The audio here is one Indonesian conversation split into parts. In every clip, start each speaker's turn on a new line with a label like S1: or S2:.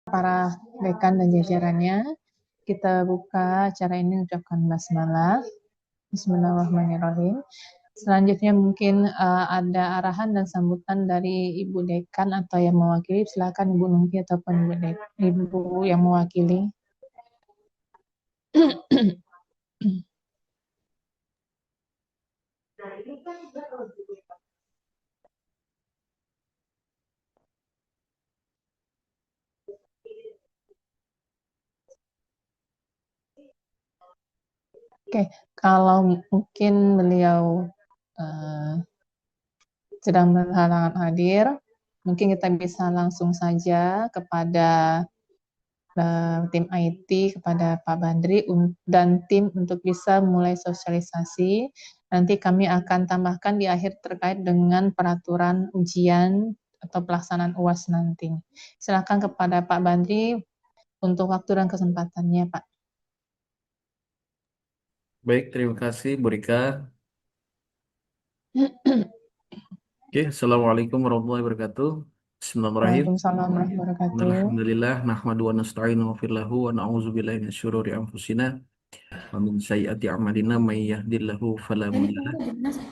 S1: para dekan dan jajarannya. Kita buka acara ini ucapkan basmalah. Bismillahirrahmanirrahim. Selanjutnya mungkin ada arahan dan sambutan dari Ibu Dekan atau yang mewakili. Silakan Ibu Nungki ataupun Ibu yang mewakili. Oke, kalau mungkin beliau sedang berhalangan hadir, mungkin kita bisa langsung saja kepada tim IT, kepada Pak Bandri dan tim untuk bisa mulai sosialisasi. Nanti kami akan tambahkan di akhir terkait dengan peraturan ujian atau pelaksanaan UAS nanti. Silakan kepada Pak Bandri untuk waktu dan kesempatannya, Pak.
S2: Baik, terima kasih Bu Rika. Oke, Assalamualaikum warahmatullahi wabarakatuh. Bismillahirrahmanirrahim.
S1: Waalaikumsalam warahmatullahi wabarakatuh.
S2: Alhamdulillah, nahmadu wa nasta'inu wa fillahu wa na'udzubillahi min syururi anfusina wa min sayyiati a'malina may yahdihillahu fala mudhillalah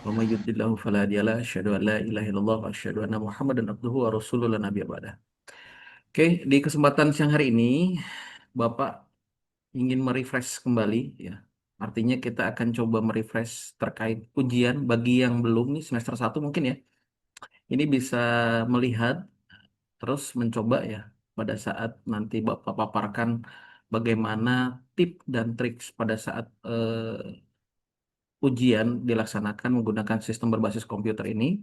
S2: wa may yudlillahu fala hadiyalah. Asyhadu an la ilaha illallah wa asyhadu anna Muhammadan abduhu wa rasuluhu la nabiyya ba'dah. Oke, di kesempatan siang hari ini Bapak ingin merefresh kembali ya. Artinya kita akan coba merefresh terkait ujian bagi yang belum nih semester 1 mungkin ya. Ini bisa melihat terus mencoba ya pada saat nanti Bapak paparkan bagaimana tip dan trik pada saat ujian dilaksanakan menggunakan sistem berbasis komputer ini.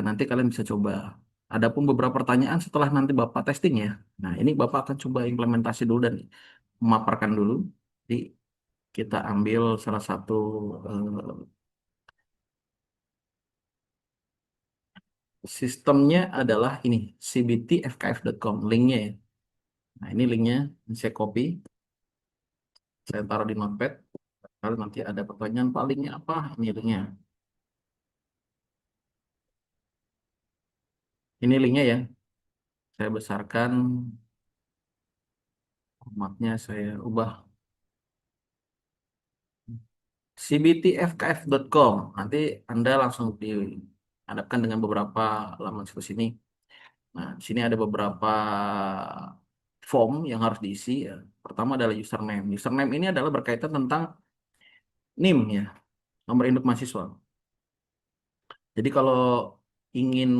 S2: Nanti kalian bisa coba. Adapun beberapa pertanyaan setelah nanti Bapak testing ya. Nah, ini Bapak akan coba implementasi dulu dan memaparkan dulu. Jadi kita ambil salah satu sistemnya adalah ini cbtfkf.com linknya ya. Nah, ini linknya saya copy, saya taruh di notepad. Kalau nanti ada pertanyaan palingnya apa, ini linknya. Ini linknya ya. Saya besarkan, formatnya saya ubah. cbtfkf.com. Nanti Anda langsung dihadapkan dengan beberapa laman situs ini. Nah, di sini ada beberapa form yang harus diisi ya. Pertama adalah username. Username ini adalah berkaitan tentang NIM ya, nomor induk mahasiswa. Jadi kalau ingin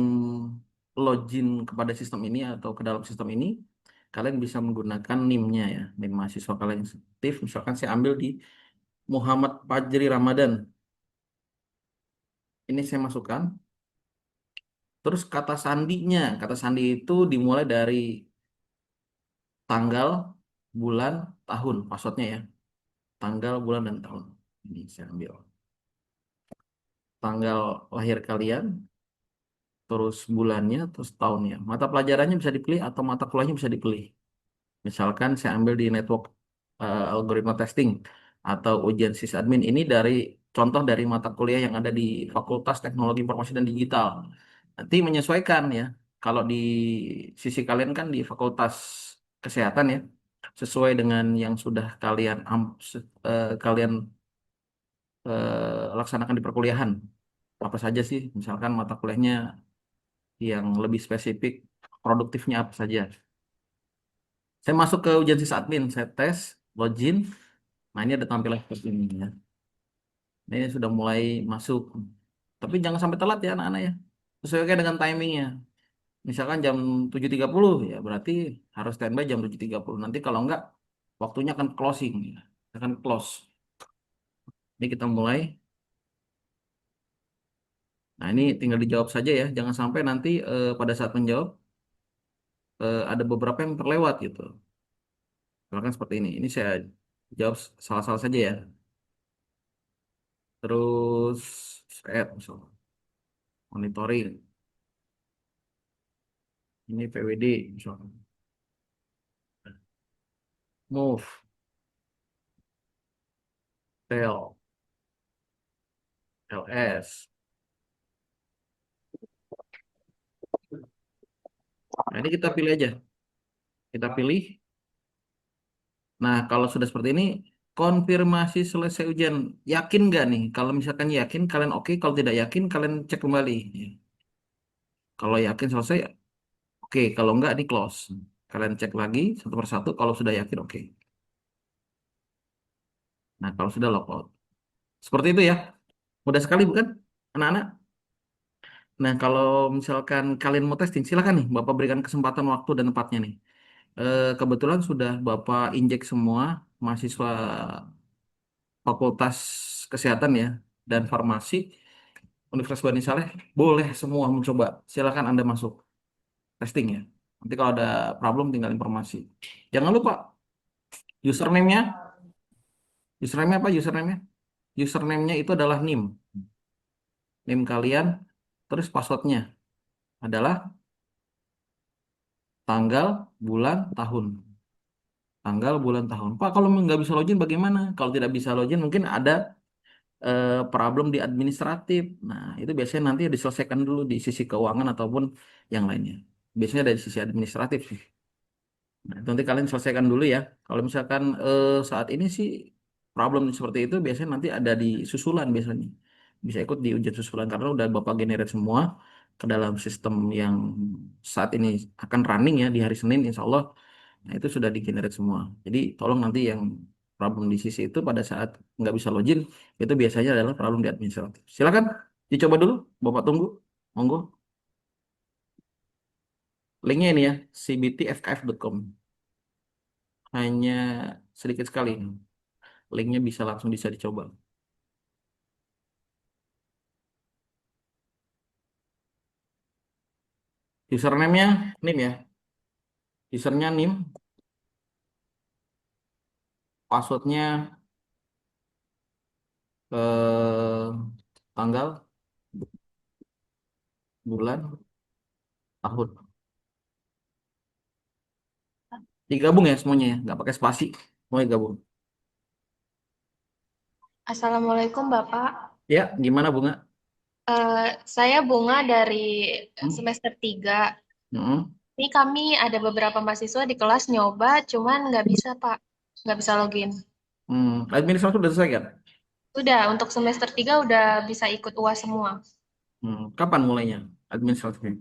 S2: login kepada sistem ini atau ke dalam sistem ini, kalian bisa menggunakan NIM-nya ya, NIM mahasiswa kalian yang aktif. Misalkan saya ambil di Muhammad Fajri Ramadan. Ini saya masukkan. Terus kata sandi itu dimulai dari tanggal, bulan, tahun, passwordnya ya. Tanggal, bulan, dan tahun. Ini saya ambil. Tanggal lahir kalian, terus bulannya, terus tahunnya. Mata pelajarannya bisa dipilih atau mata kuliahnya bisa dipilih. Misalkan saya ambil di network algoritma testing atau ujian sysadmin ini dari contoh dari mata kuliah yang ada di Fakultas Teknologi Informasi dan Digital. Nanti menyesuaikan ya. Kalau di sisi kalian kan di Fakultas Kesehatan ya, sesuai dengan yang sudah kalian laksanakan di perkuliahan. Apa saja sih? Misalkan mata kuliahnya yang lebih spesifik, produktifnya apa saja. Saya masuk ke ujian sysadmin, saya tes, login. Nah, ini ada tampilan seperti ini ya. Ini sudah mulai masuk. Tapi jangan sampai telat ya anak-anak ya. Sesuaikan dengan timingnya. Misalkan jam 7.30 ya berarti harus standby jam 7.30. Nanti kalau enggak waktunya akan closing ya. Akan close. Ini kita mulai. Nah, ini tinggal dijawab saja ya. Jangan sampai nanti pada saat menjawab ada beberapa yang terlewat gitu. Misalkan seperti ini. Ini saya jawab salah-salah saja ya. Terus add misalnya. Monitoring. Ini PWD misalkan. Move, tel, ls. Nah, ini kita pilih aja. Kita pilih. Nah, kalau sudah seperti ini, konfirmasi selesai ujian. Yakin nggak nih? Kalau misalkan yakin, kalian oke. Kalau tidak yakin, kalian cek kembali. Kalau yakin selesai, oke. Kalau nggak, di close. Kalian cek lagi satu persatu. Kalau sudah yakin, oke. Nah, kalau sudah logout. Seperti itu ya. Mudah sekali, bukan, anak-anak? Nah, kalau misalkan kalian mau testing, silakan nih. Bapak berikan kesempatan waktu dan tempatnya nih. Kebetulan sudah Bapak injek semua mahasiswa Fakultas Kesehatan ya dan Farmasi Universitas Bani Saleh boleh semua mencoba. Silakan Anda masuk testing ya. Nanti kalau ada problem tinggal informasi. Jangan lupa username-nya. Username-nya apa username-nya? Username-nya itu adalah NIM. NIM kalian. Terus password-nya adalah tanggal, bulan, tahun. Tanggal, bulan, tahun. Pak, kalau nggak bisa login bagaimana? Kalau tidak bisa login mungkin ada problem di administratif. Nah, itu biasanya nanti diselesaikan dulu di sisi keuangan ataupun yang lainnya. Biasanya dari sisi administratif sih. Nah, itu nanti kalian selesaikan dulu ya. Kalau misalkan saat ini sih problem seperti itu biasanya nanti ada di susulan biasanya. Bisa ikut di ujian susulan karena udah Bapak generate semua ke dalam sistem yang saat ini akan running ya di hari Senin insya Allah. Nah, itu sudah di-generate semua. Jadi tolong nanti yang problem di sisi itu pada saat nggak bisa login, itu biasanya adalah problem di administratif. Silakan dicoba dulu, Bapak tunggu. Monggo. Linknya ini ya, cbtfkf.com. Hanya sedikit sekali. Linknya bisa dicoba. Username-nya NIM ya. Usernya NIM, passwordnya eh, tanggal, bulan, tahun. Digabung ya semuanya ya, nggak pakai spasi. Semuanya gabung.
S3: Assalamualaikum Bapak.
S2: Ya, gimana Bunga?
S3: Saya Bunga dari
S2: Hmm?
S3: semester 3.
S2: Hmm?
S3: Ini kami ada beberapa mahasiswa di kelas nyoba, cuman nggak bisa Pak, nggak bisa login.
S2: Administrasi sudah selesai kan?
S3: Udah, untuk semester 3 udah bisa ikut UAS semua.
S2: Kapan mulainya administratifnya?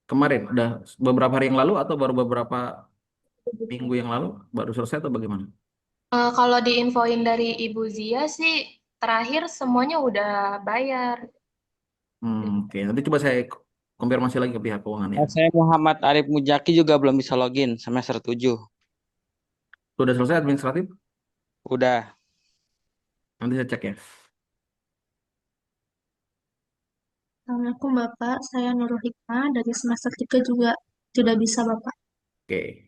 S2: Kemarin, udah beberapa hari yang lalu atau baru beberapa minggu yang lalu baru selesai atau bagaimana?
S3: Kalau diinfoin dari Ibu Zia sih, terakhir semuanya udah bayar.
S2: Oke, nanti coba saya konfirmasi lagi ke pihak keuangan ya.
S4: Saya Muhammad Arif Mujaki juga belum bisa login semester 7.
S2: Sudah selesai administratif?
S4: Udah.
S2: Nanti saya cek ya.
S5: Assalamualaikum Bapak, saya Nurul Hikmah dari semester 3 juga tidak bisa Bapak.
S2: Oke.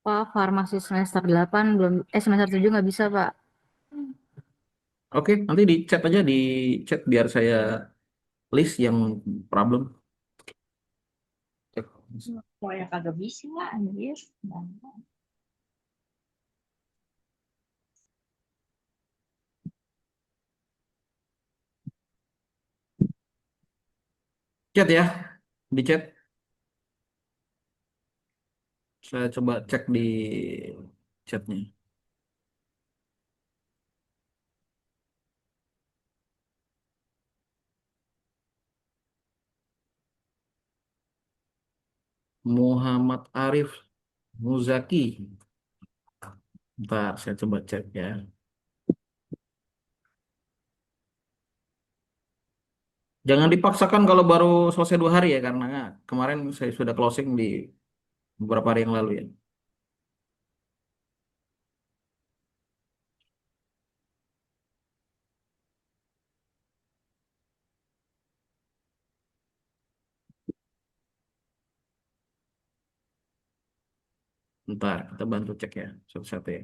S6: Pak, farmasi semester 8 belum, semester 7 nggak bisa, Pak.
S2: Oke, nanti di chat aja di chat biar saya list yang problem. Cek.
S6: Oh ya kagak bisa, anjir.
S2: Chat ya, di chat. Saya coba cek di chatnya. Muhammad Arif Muzaki. Ntar saya coba cek ya. Jangan dipaksakan kalau baru selesai 2 hari ya, karena kemarin saya sudah closing di beberapa hari yang lalu ya. Ntar kita bantu cek ya, satu-satu ya.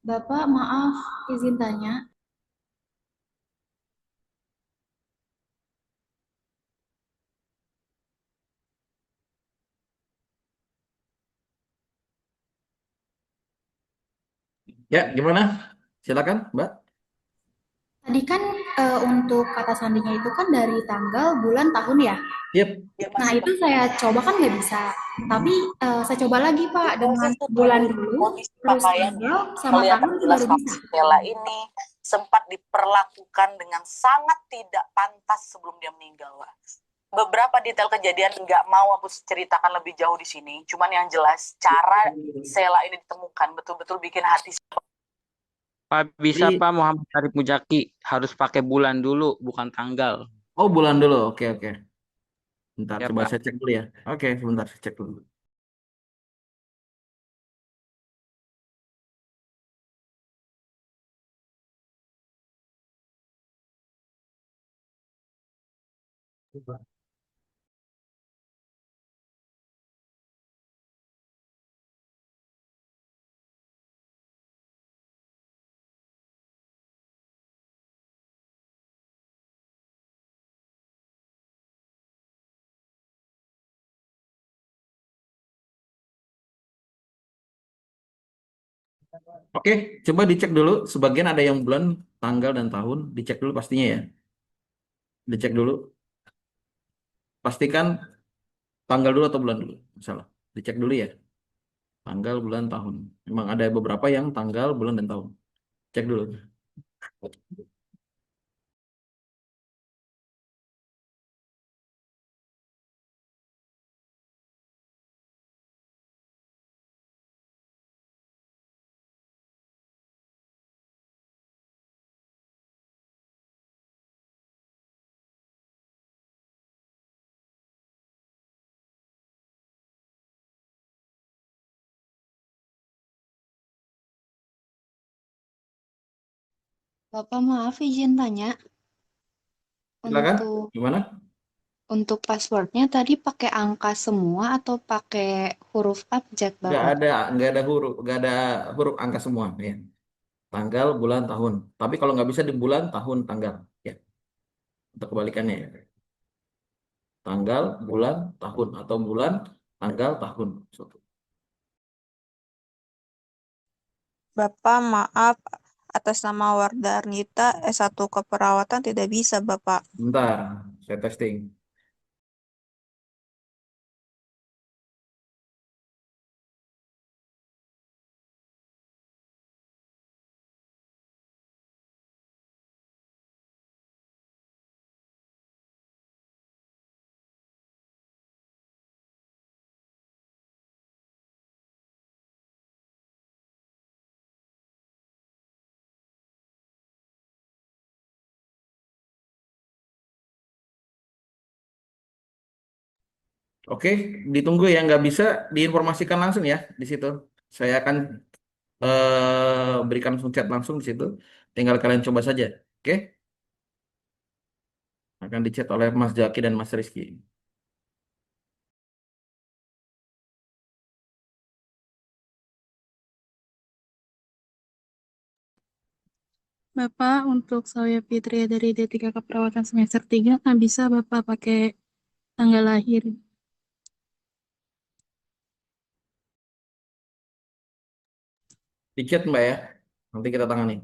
S5: Bapak, maaf, izin tanya.
S2: Ya, gimana? Silakan, Mbak.
S7: Tadi kan untuk kata sandinya itu kan dari tanggal, bulan, tahun ya.
S2: Yep.
S7: Nah itu saya coba kan nggak bisa. Tapi saya coba lagi Pak dengan bulan dulu, terus tanggal sama tahun itu baru bisa.
S8: Stella ini sempat diperlakukan dengan sangat tidak pantas sebelum dia meninggal, Pak. Beberapa detail kejadian nggak mau aku ceritakan lebih jauh di sini. Cuman yang jelas cara Stella ini ditemukan betul-betul bikin hati.
S4: Pak, bisa
S2: Jadi,
S4: Pak Muhammad Arif Mujaki harus pakai bulan dulu, bukan tanggal.
S2: oh bulan dulu. Oke, oke. Bentar,
S4: Ya
S2: coba
S4: Pak.
S2: saya cek dulu ya. Oke, sebentar saya cek dulu. Oke, coba dicek dulu. Sebagian ada yang bulan, tanggal, dan tahun. Dicek dulu pastinya ya. Dicek dulu. Pastikan tanggal dulu atau bulan dulu. Salah. Dicek dulu ya. Tanggal, bulan, tahun. Memang ada beberapa yang tanggal, bulan, dan tahun. Cek dulu.
S9: Bapak maaf izin tanya,
S2: Silakan.
S9: untuk
S2: Gimana?
S9: passwordnya tadi pakai angka semua atau pakai huruf abjad
S2: Nggak
S9: Bapak?
S2: ada, nggak ada huruf angka semua ya. Tanggal, bulan, tahun. Tapi kalau nggak bisa di bulan, tahun, tanggal. Ya, untuk kebalikannya ya. Tanggal, bulan, tahun. Atau bulan, tanggal, tahun. Suatu.
S10: Bapak, maaf atas nama Warda Arnita, S1 Keperawatan tidak bisa, Bapak.
S2: Bentar, saya testing. Oke, ditunggu ya. Nggak bisa diinformasikan langsung ya di situ. Saya akan berikan langsung chat langsung di situ. Tinggal kalian coba saja. Oke? Akan dicat oleh Mas Jaki dan Mas Rizky.
S5: Bapak, untuk saya Fitri dari D3 Keperawatan semester 3, kan bisa Bapak pakai tanggal lahir.
S2: Dicat Mbak ya. Nanti kita tangani.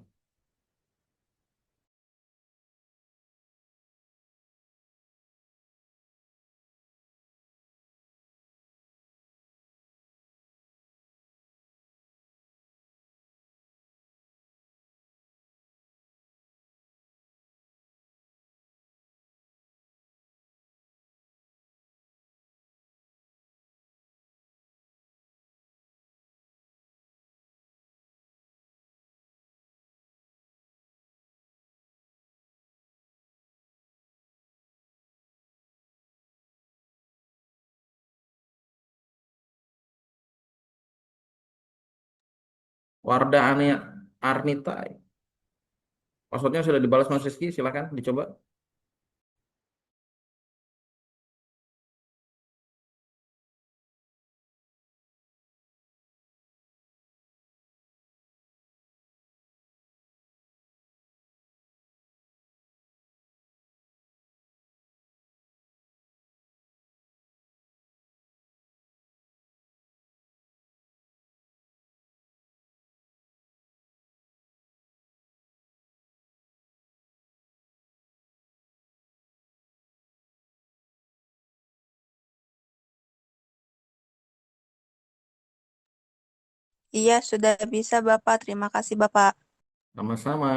S2: Warda Arnita. Passwordnya sudah dibalas Mas Rizky. Silakan dicoba.
S10: Iya, sudah bisa Bapak. Terima kasih Bapak.
S2: Sama-sama.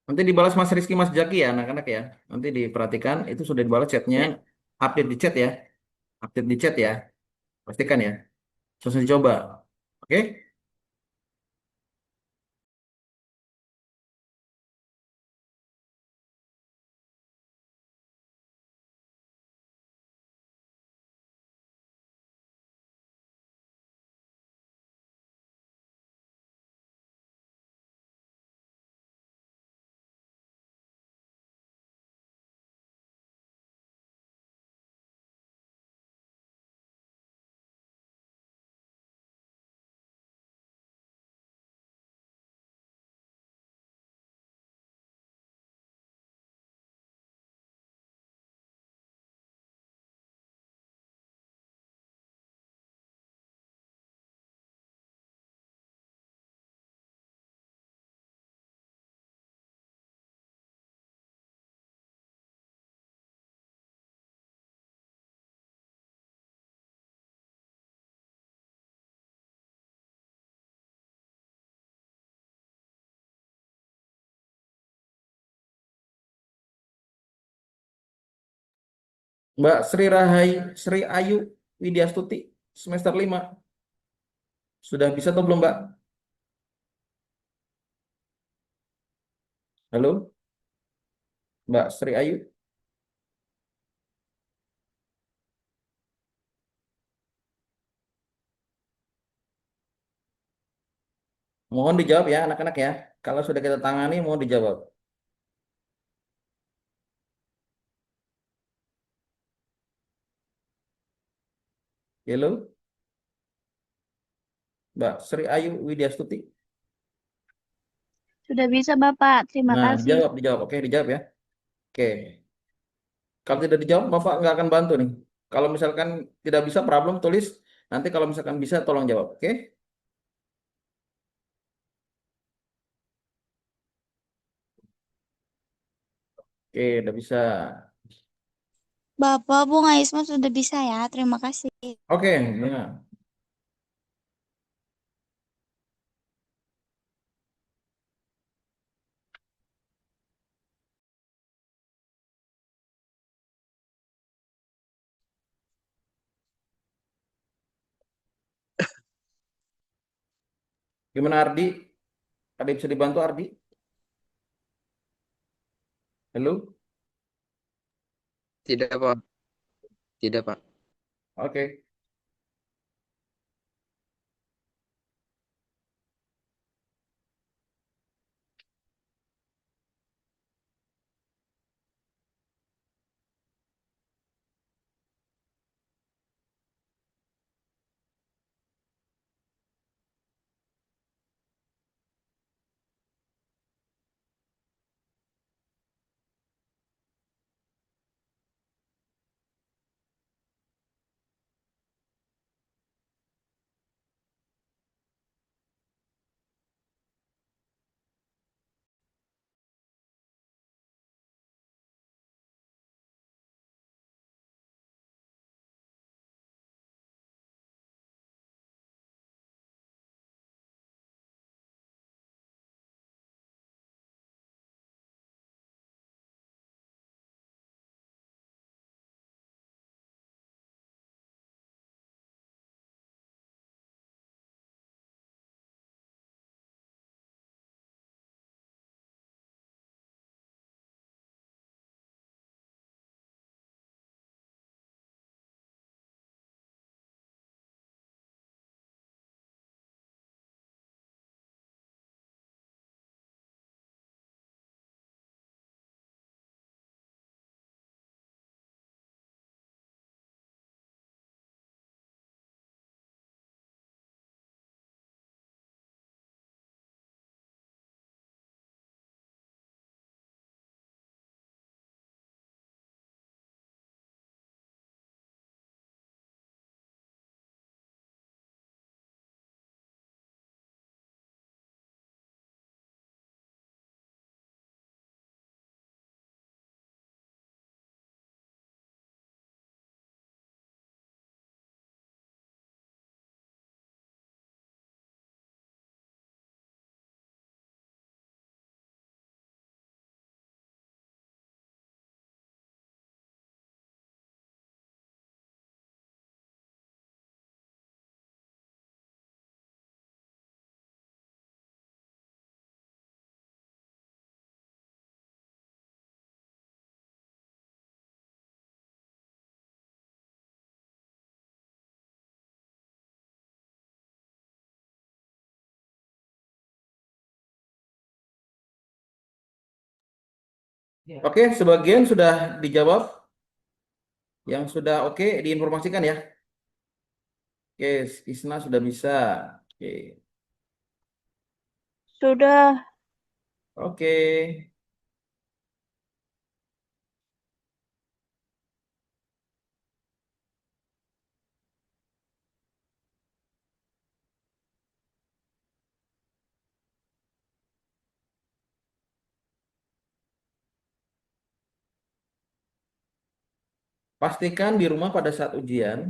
S2: Nanti dibalas Mas Rizky, Mas Jaki ya, anak-anak ya. Nanti diperhatikan, itu sudah dibalas chatnya. Update di chat ya. Update di chat ya. Pastikan ya. Langsung dicoba. Oke? Mbak Sri Ayu Widyastuti, semester 5. Sudah bisa atau belum, Mbak? Halo, Mbak Sri Ayu. Mohon dijawab ya, anak-anak ya. Kalau sudah kita tangani, mohon dijawab. Halo, Mbak Sri Ayu Widyastuti.
S11: Sudah bisa Bapak, terima
S2: Nah,
S11: kasih.
S2: dijawab. Oke, dijawab ya. Oke. Kalau tidak dijawab, Bapak nggak akan bantu nih. Kalau misalkan tidak bisa, problem tulis. Nanti kalau misalkan bisa, tolong jawab. Oke? Oke, udah bisa.
S11: Bapak, Bunga Isma sudah bisa ya, terima kasih.
S2: Oke, nah. Gimana Ardi? Ada yang bisa dibantu Ardi? Halo?
S4: Tidak, Pak. Tidak, Pak.
S2: Oke. Oke, sebagian sudah dijawab. Yang sudah oke diinformasikan ya. Oke, Isna sudah bisa. Oke.
S10: Sudah.
S2: Oke. Pastikan di rumah pada saat ujian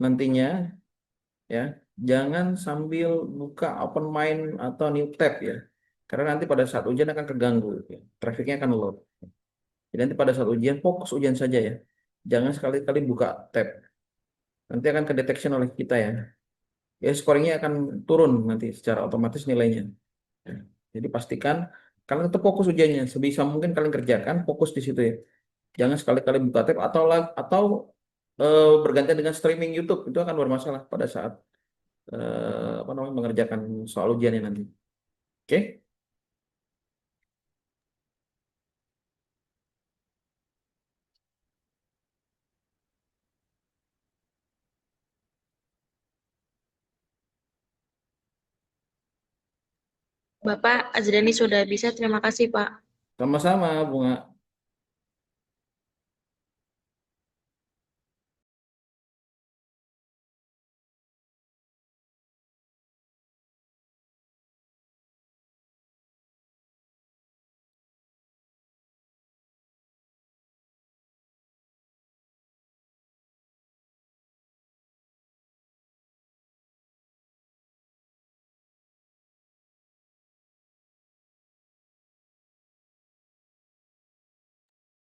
S2: nantinya ya, jangan sambil buka open mind atau new tab ya. Karena nanti pada saat ujian akan keganggu ya. Trafficnya akan load. Jadi nanti pada saat ujian fokus ujian saja ya. Jangan sekali-kali buka tab. Nanti akan kedetection oleh kita ya. Ya scoringnya akan turun nanti secara otomatis nilainya. Ya. Jadi pastikan kalian tetap fokus ujiannya. Sebisa mungkin kalian kerjakan fokus di situ ya. Jangan sekali-kali buka tab atau bergantian dengan streaming YouTube itu akan bermasalah pada saat apa namanya mengerjakan soal ujiannya nanti. Oke?
S3: Bapak Azrani sudah bisa, terima kasih Pak.
S2: Sama-sama, Bunga.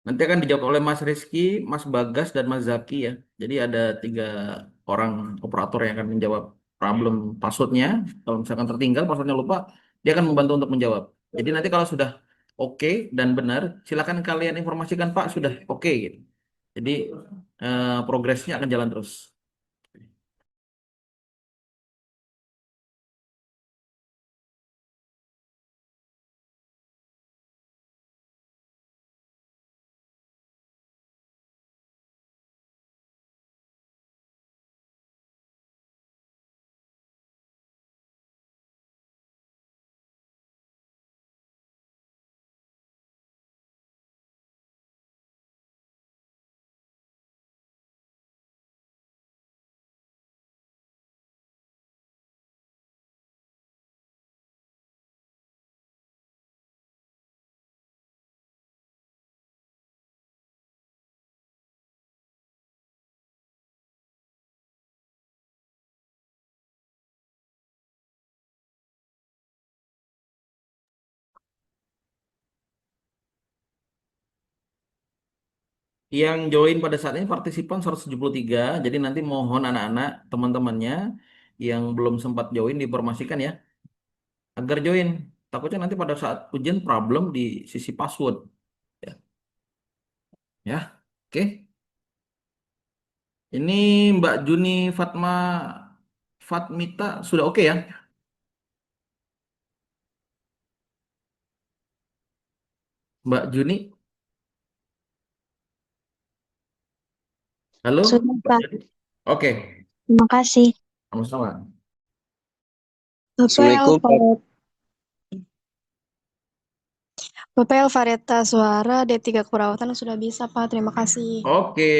S2: Nanti akan dijawab oleh Mas Rizky, Mas Bagas, dan Mas Zaki ya. Jadi ada 3 orang operator yang akan menjawab problem passwordnya. Kalau misalkan tertinggal, passwordnya lupa, dia akan membantu untuk menjawab. Jadi nanti kalau sudah oke dan benar, silakan kalian informasikan Pak sudah oke gitu. Jadi progresnya akan jalan terus. Yang join pada saat ini partisipan 173. Jadi nanti mohon anak-anak, teman-temannya yang belum sempat join diinformasikan ya, agar join. Takutnya nanti pada saat ujian problem di sisi password. Ya, ya. Oke. Ini Mbak Juni Fatmita sudah oke ya? Mbak Juni, halo?
S11: Sudah,
S2: Mbak
S11: Pak.
S2: Juni? Oke,
S11: Terima kasih.
S2: sama-sama.
S4: Assalamualaikum, Pak.
S5: Bapak Elvareta Suara D3 Keperawatan sudah bisa, Pak. Terima kasih.
S2: Oke,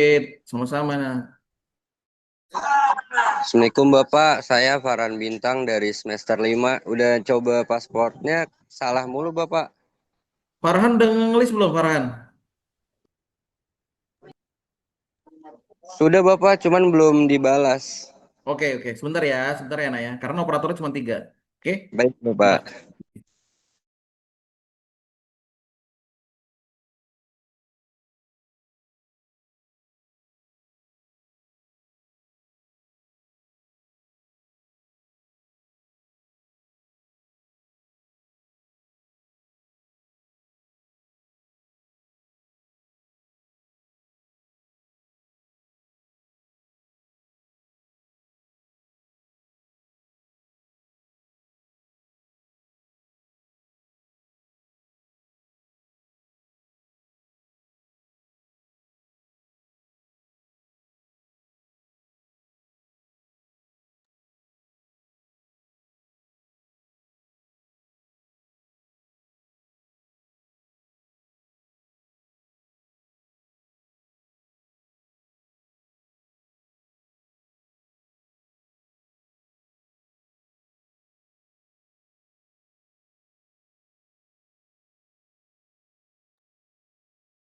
S2: sama-sama.
S12: Assalamualaikum Bapak, saya Farhan Bintang dari semester 5. Udah coba pasportnya, salah mulu Bapak.
S2: Farhan udah ngelis belum Farhan?
S12: Sudah Bapak, cuman belum dibalas.
S2: Oke, sebentar ya Nak ya. Karena operatornya cuma 3. Oke?
S12: Baik Bapak.
S2: Sebentar.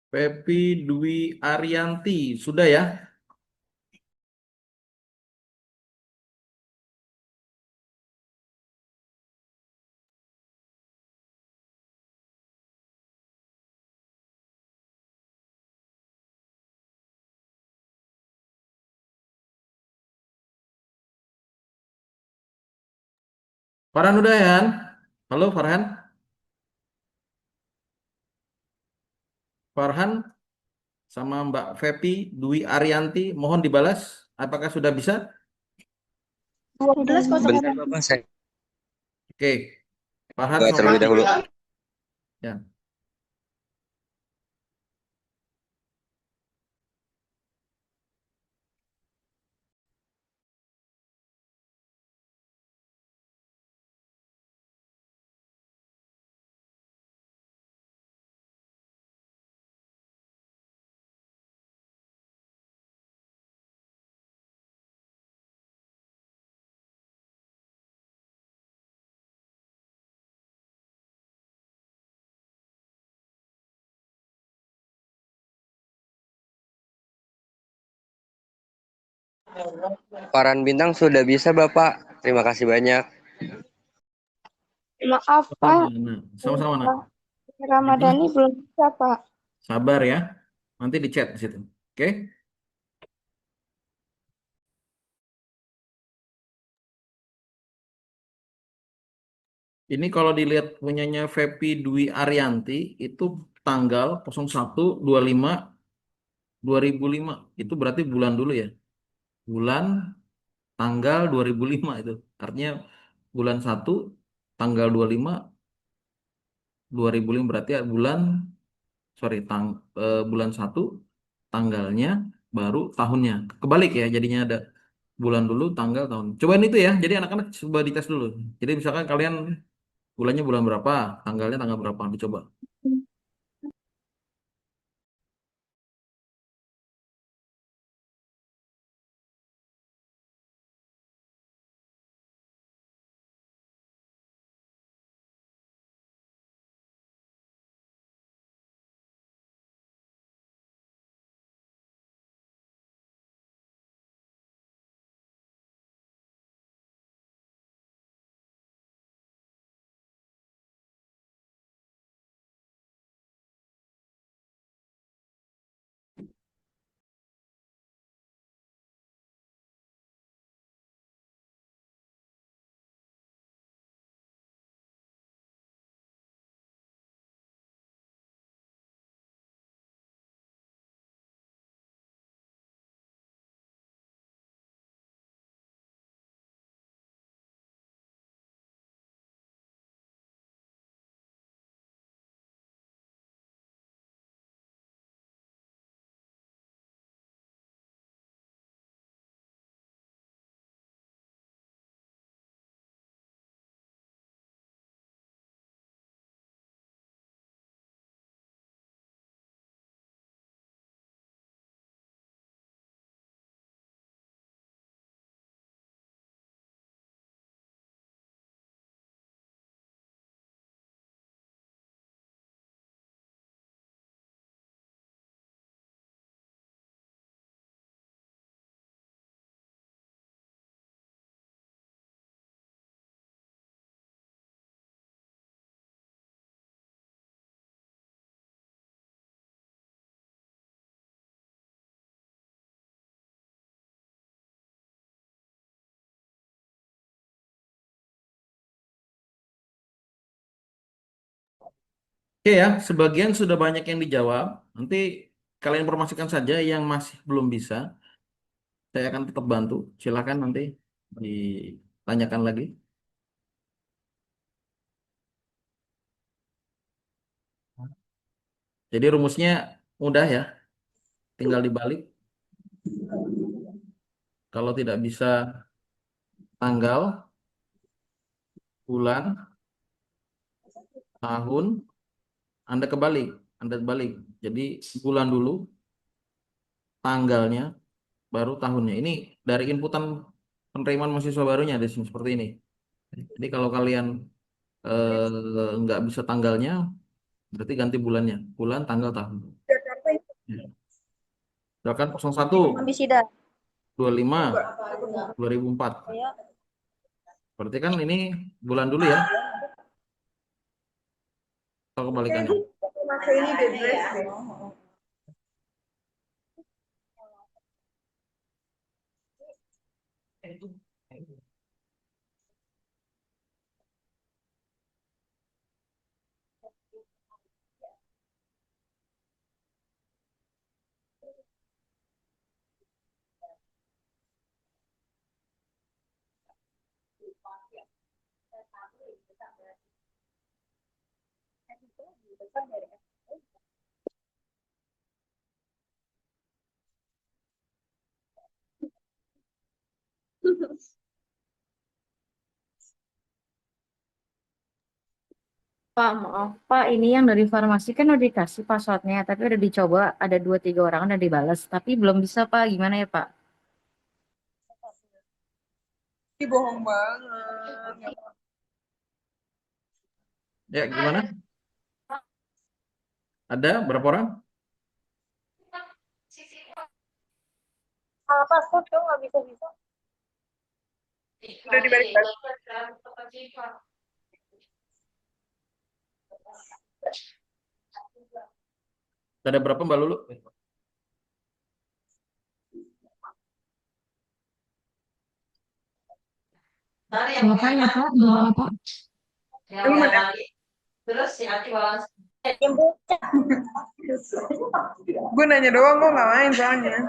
S2: Pepi Dwi Arianti, sudah ya? Farhan udah ya? Halo Farhan? Farhan sama Mbak Pepi Dwi Arianti, mohon dibalas. Apakah sudah bisa?
S5: 12 kosong.
S12: Bentar Bapak, saya
S2: Oke, Farhan
S12: coba
S2: sama
S12: terlebih dahulu.
S2: ya.
S12: Farhan Bintang sudah bisa Bapak. Terima kasih banyak.
S10: Maaf, Pak.
S2: Sama-sama, Nak.
S10: Ramadhani belum bisa, Pak.
S2: Sabar ya. Nanti di chat di situ. Oke? Ini kalau dilihat punyanya Vepi Dwi Arianti itu tanggal 01/25/2005. Itu berarti bulan dulu ya. Bulan tanggal 2005 itu. Artinya bulan 1 tanggal 25 2005 berarti ya bulan 1 tanggalnya baru tahunnya. Kebalik ya, jadinya ada bulan dulu, tanggal, tahun. Cobain itu ya. Jadi anak-anak coba dites dulu. Jadi misalkan kalian bulannya bulan berapa, tanggalnya tanggal berapa, dicoba. Oke ya, sebagian sudah banyak yang dijawab. Nanti kalian informasikan saja yang masih belum bisa. Saya akan tetap bantu. Silakan nanti ditanyakan lagi. Jadi rumusnya mudah ya. Tinggal dibalik. Kalau tidak bisa tanggal, bulan, tahun, Anda kebalik. Anda balik. Jadi bulan dulu, tanggalnya, baru tahunnya. Ini dari inputan penerimaan mahasiswa barunya di sini seperti ini. Jadi kalau kalian nggak bisa tanggalnya, berarti ganti bulannya. Bulan, tanggal, tahun. Silakan 01,
S11: Ambisida.
S2: 25, 2004. Berarti kan ini bulan dulu ya? Atau kebalikannya?
S10: Masa ini the dress deh.
S6: Pak, maaf, Pak, ini yang dari farmasi kan udah dikasih passwordnya, tapi udah dicoba ada 2-3 orang udah dibalas, tapi belum bisa, Pak. Gimana ya, Pak?
S10: Ih, bohong banget.
S2: Ya, gimana? Ada berapa orang?
S11: Salah password dong, nggak bisa-bisa.
S10: Udah dibalik-balik.
S2: Ada berapa Mbak Lulu?
S1: Silakan ya Pak, gimana Pak?
S3: Terus si Ati balas.
S10: Gue nanya doang, gue nggak main soalnya.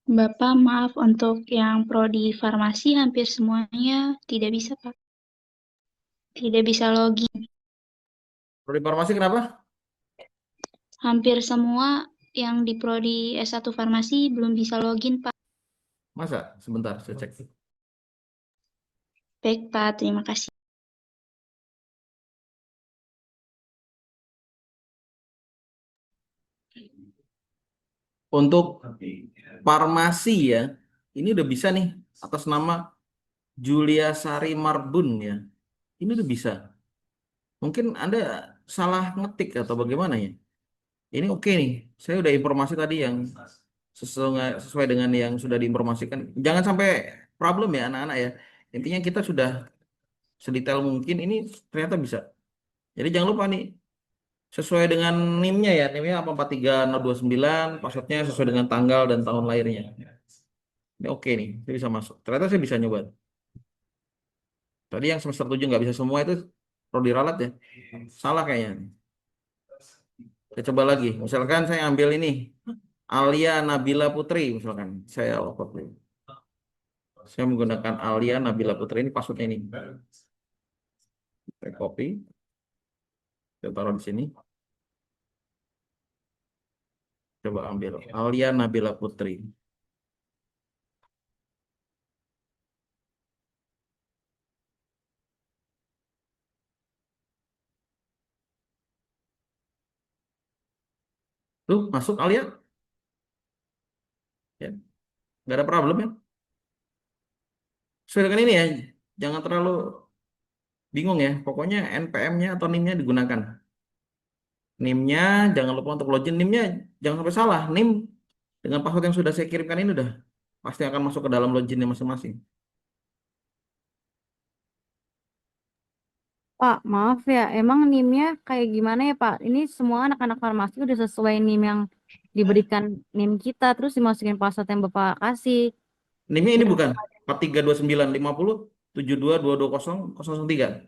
S5: Bapak, maaf untuk yang prodi farmasi hampir semuanya tidak bisa, Pak. Tidak bisa login.
S2: Prodi farmasi kenapa?
S5: Hampir semua yang di prodi S1 farmasi belum bisa login, Pak.
S2: Masa? Sebentar, saya cek.
S5: Baik, Pak. Terima kasih.
S2: Untuk farmasi ya, ini udah bisa nih atas nama Julia Sari Marbun ya. Ini udah bisa. Mungkin Anda salah ngetik atau bagaimana ya? Ini oke nih. Saya udah informasi tadi yang sesuai dengan yang sudah diinformasikan. Jangan sampai problem ya anak-anak ya. Intinya kita sudah sedetail mungkin ini ternyata bisa. Jadi jangan lupa nih Sesuai dengan NIM-nya ya. NIM-nya 843.029, passwordnya sesuai dengan tanggal dan tahun lahirnya. Ini oke nih, saya bisa masuk. Ternyata saya bisa nyoba. Tadi yang semester 7 nggak bisa semua itu perlu diralat ya. Salah kayaknya. Saya coba lagi. Misalkan saya ambil ini. Alia Nabila Putri misalkan. Saya copy. Saya menggunakan Alia Nabila Putri, ini passwordnya ini. Saya copy. Saya taruh di sini. Coba ambil Alia Nabila Putri. Tuh, masuk Alia. Ya, nggak ada problem ya. Sesuai dengan ini ya. Jangan terlalu bingung ya. Pokoknya NPM-nya atau NIM-nya digunakan. NIM-nya jangan lupa untuk login. NIM-nya jangan sampai salah. NIM dengan password yang sudah saya kirimkan ini udah pasti akan masuk ke dalam loginnya masing-masing.
S6: Pak, maaf ya, emang NIM-nya kayak gimana ya Pak? Ini semua anak-anak farmasi udah sesuai NIM yang diberikan NIM kita, terus dimasukin password yang Bapak kasih.
S2: NIM-nya ini bukan 43295072220003.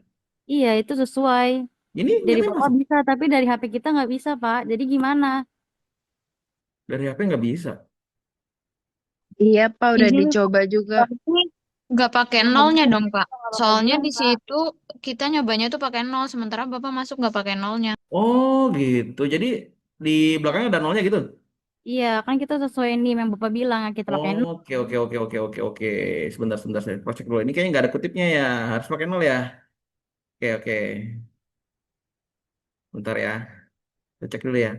S6: Iya, itu sesuai.
S2: Ini
S6: Dari
S2: NIM-nya
S6: Bapak
S2: masuk.
S6: bisa, tapi dari HP kita nggak bisa Pak. Jadi gimana?
S2: Dari HP nggak bisa.
S9: Iya, Pak, udah
S5: Ini
S9: dicoba juga.
S5: berarti nggak pakai nolnya dong, Pak. Soalnya di situ kita nyobanya tuh pakai nol, sementara Bapak masuk nggak pakai nolnya.
S2: Oh gitu. Jadi di belakangnya ada nolnya gitu.
S6: Iya, kan kita sesuai NIM yang Bapak bilang, yang kita pakai nol.
S2: Oke oke oke oke oke oke. Sebentar sebentar saya cross check dulu. Ini kayaknya nggak ada kutipnya ya. Harus pakai nol ya. Oke oke. Bentar ya. Saya cek dulu ya.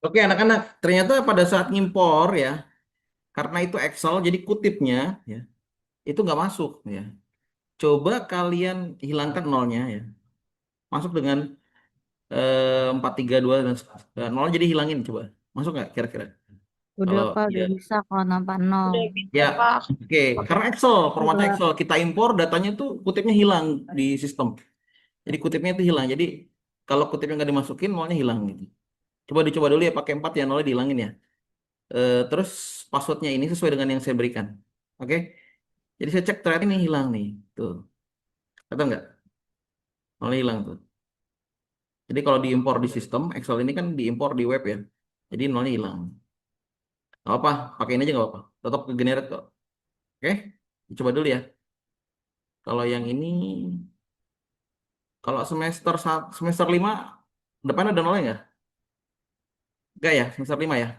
S2: Oke anak-anak. Ternyata pada saat ngimpor ya. Karena itu Excel jadi kutipnya ya. Itu nggak masuk ya. Coba kalian hilangkan nolnya ya. Masuk dengan 432 dan nol jadi hilangin coba. Masuk nggak kira-kira?
S6: Udah
S2: Kalau
S6: Pak,
S2: ya,
S6: udah bisa kalau tanpa nol.
S2: ya, oke. Karena Excel, formatnya Excel, kita impor datanya tuh kutipnya hilang di sistem. Jadi kutipnya itu hilang. Jadi kalau kutipnya nggak dimasukin, nolnya hilang gitu. Coba dicoba dulu ya pakai 4 ya, nolnya dihilangin ya. Terus passwordnya ini sesuai dengan yang saya berikan. Oke. Jadi saya cek ternyata ini hilang nih. Tuh. Kata nggak? Nolnya hilang tuh. Jadi kalau diimpor di sistem, Excel ini kan diimpor di web ya. Jadi nolnya hilang. Gak apa, pakai ini aja nggak apa. Tetap ke generate kok. Oke, coba dulu ya. Kalau yang ini, kalau semester 5 depan ada nolnya nggak? Enggak ya, semester 5 ya.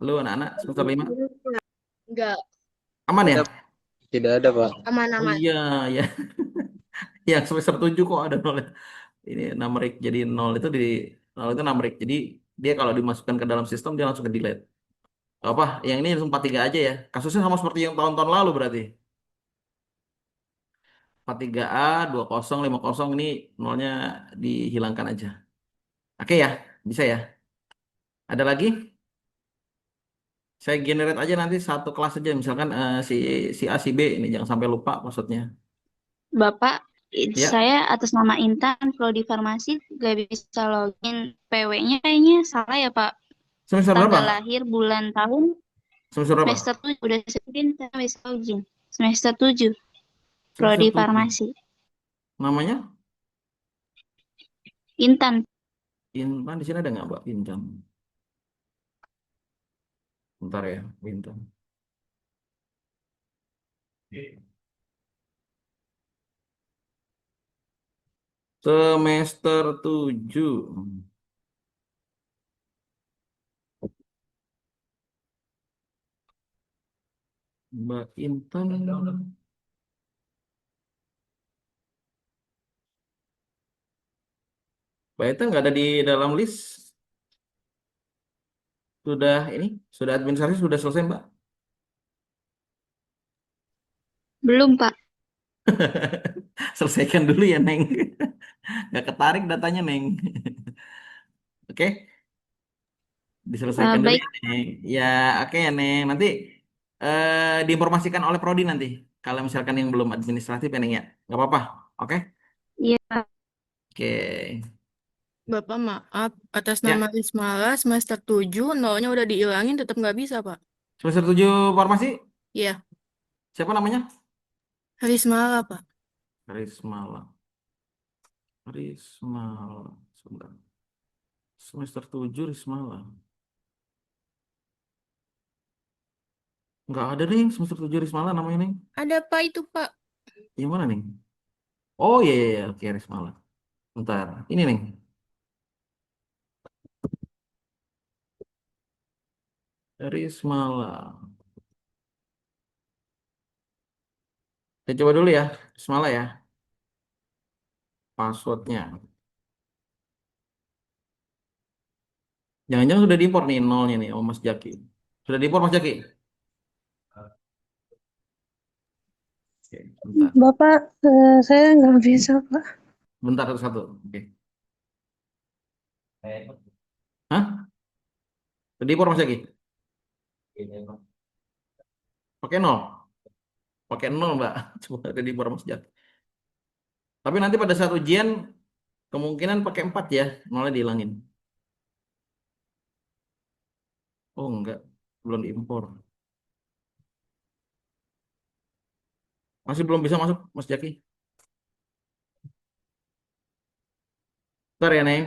S2: Lu anak-anak semester 5
S9: Enggak.
S2: aman ya?
S12: Tidak ada, Pak.
S2: Oh
S9: Aman-aman.
S2: iya, ya. Yang semester 7 kok ada nolnya. Ini numerik jadi nol itu numerik. Jadi dia kalau dimasukkan ke dalam sistem dia langsung ke delete. Gak apa, yang ini langsung 43 aja ya. Kasusnya sama seperti yang tahun-tahun lalu berarti. 43A 2050 ini nolnya dihilangkan aja. Oke ya, bisa ya. Ada lagi? Saya generate aja nanti satu kelas aja, misalkan si A si B ini jangan sampai lupa maksudnya.
S5: Bapak,
S2: Ya,
S5: saya atas nama Intan, prodi farmasi, nggak bisa login PW-nya kayaknya salah ya, Pak.
S2: semester berapa?
S5: Tanggal lahir, bulan, tahun,
S2: Semester berapa?
S5: Semester 7 udah sebutin bisa login. Semester 7
S2: Semester
S5: prodi
S2: 7.
S5: farmasi.
S2: Namanya?
S5: Intan.
S2: Intan, di sini ada nggak Mbak Intan? Bentar ya, Intan. Semester 7. Mbak Intan. Mbak Intan nggak ada di dalam list. Sudah administrasi sudah selesai Mbak.
S5: Belum, Pak.
S2: Selesaikan dulu ya Neng. Nggak ketarik datanya Neng. Oke, diselesaikan dulu
S5: Baik,
S2: ya Neng. Ya oke ya Neng. Nanti diinformasikan oleh Prodi nanti. Kalau misalkan yang belum administratif ya Neng ya. Nggak apa-apa. Oke.
S5: iya, Pak.
S2: Oke.
S10: Bapak maaf, atas
S2: Ya,
S10: nama Rismala semester 7, nolnya udah dihilangin tetap nggak bisa, Pak.
S2: semester 7 farmasi.
S10: Iya,
S2: Siapa namanya?
S10: Rismala, Pak.
S2: Rismala. Rismala. Sebentar. Semester 7 Rismala. Nggak ada nih semester 7 Rismala namanya nih.
S10: Ada Pak itu, Pak.
S2: Yang mana nih? Oh iya, iya, iya. Oke Rismala. Bentar. Ini nih. Rismala. Saya coba dulu ya. Rismala ya. Passwordnya. Jangan-jangan sudah diimpor nih nolnya nih, oh Mas Jaki. Sudah diimpor Mas Jaki? Oke, bentar.
S13: Bapak, saya nggak bisa, Pak.
S2: Bentar satu-satu. Oke. Hah? Sudah diimpor Mas Jaki? Pakai nol? Pakai nol, Mbak. Coba ada diimpor Mas Jaki. Tapi nanti pada saat ujian, kemungkinan pakai 4 ya. Nolnya dihilangin. Oh, enggak. Belum diimpor. Masih belum bisa masuk, Mas Jaki. Bentar ya, Neng.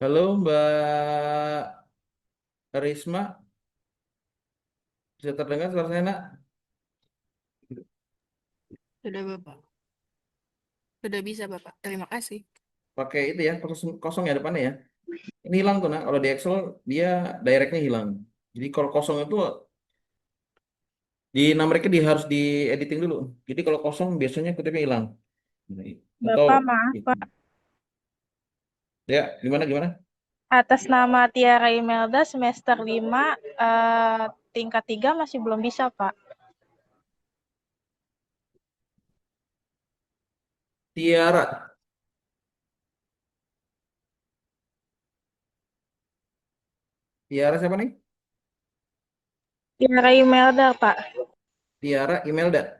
S2: Halo Mbak Risma, bisa terdengar suara saya nak?
S10: Sudah Bapak. Sudah bisa Bapak. Terima kasih.
S2: Pakai itu ya, kosong, kosong ya depannya ya. Ini hilang tuh nak, kalau di Excel dia directnya hilang. Jadi kalau kosong itu di nomornya dia harus di editing dulu. Jadi kalau kosong biasanya kutipnya hilang. Atau
S13: Bapak, maaf Pak.
S2: ya gimana gimana?
S13: Atas nama Tiara Imelda, semester 5, tingkat 3 masih belum bisa, Pak.
S2: Tiara, Tiara siapa nih?
S13: Tiara Imelda, Pak.
S2: Tiara Imelda.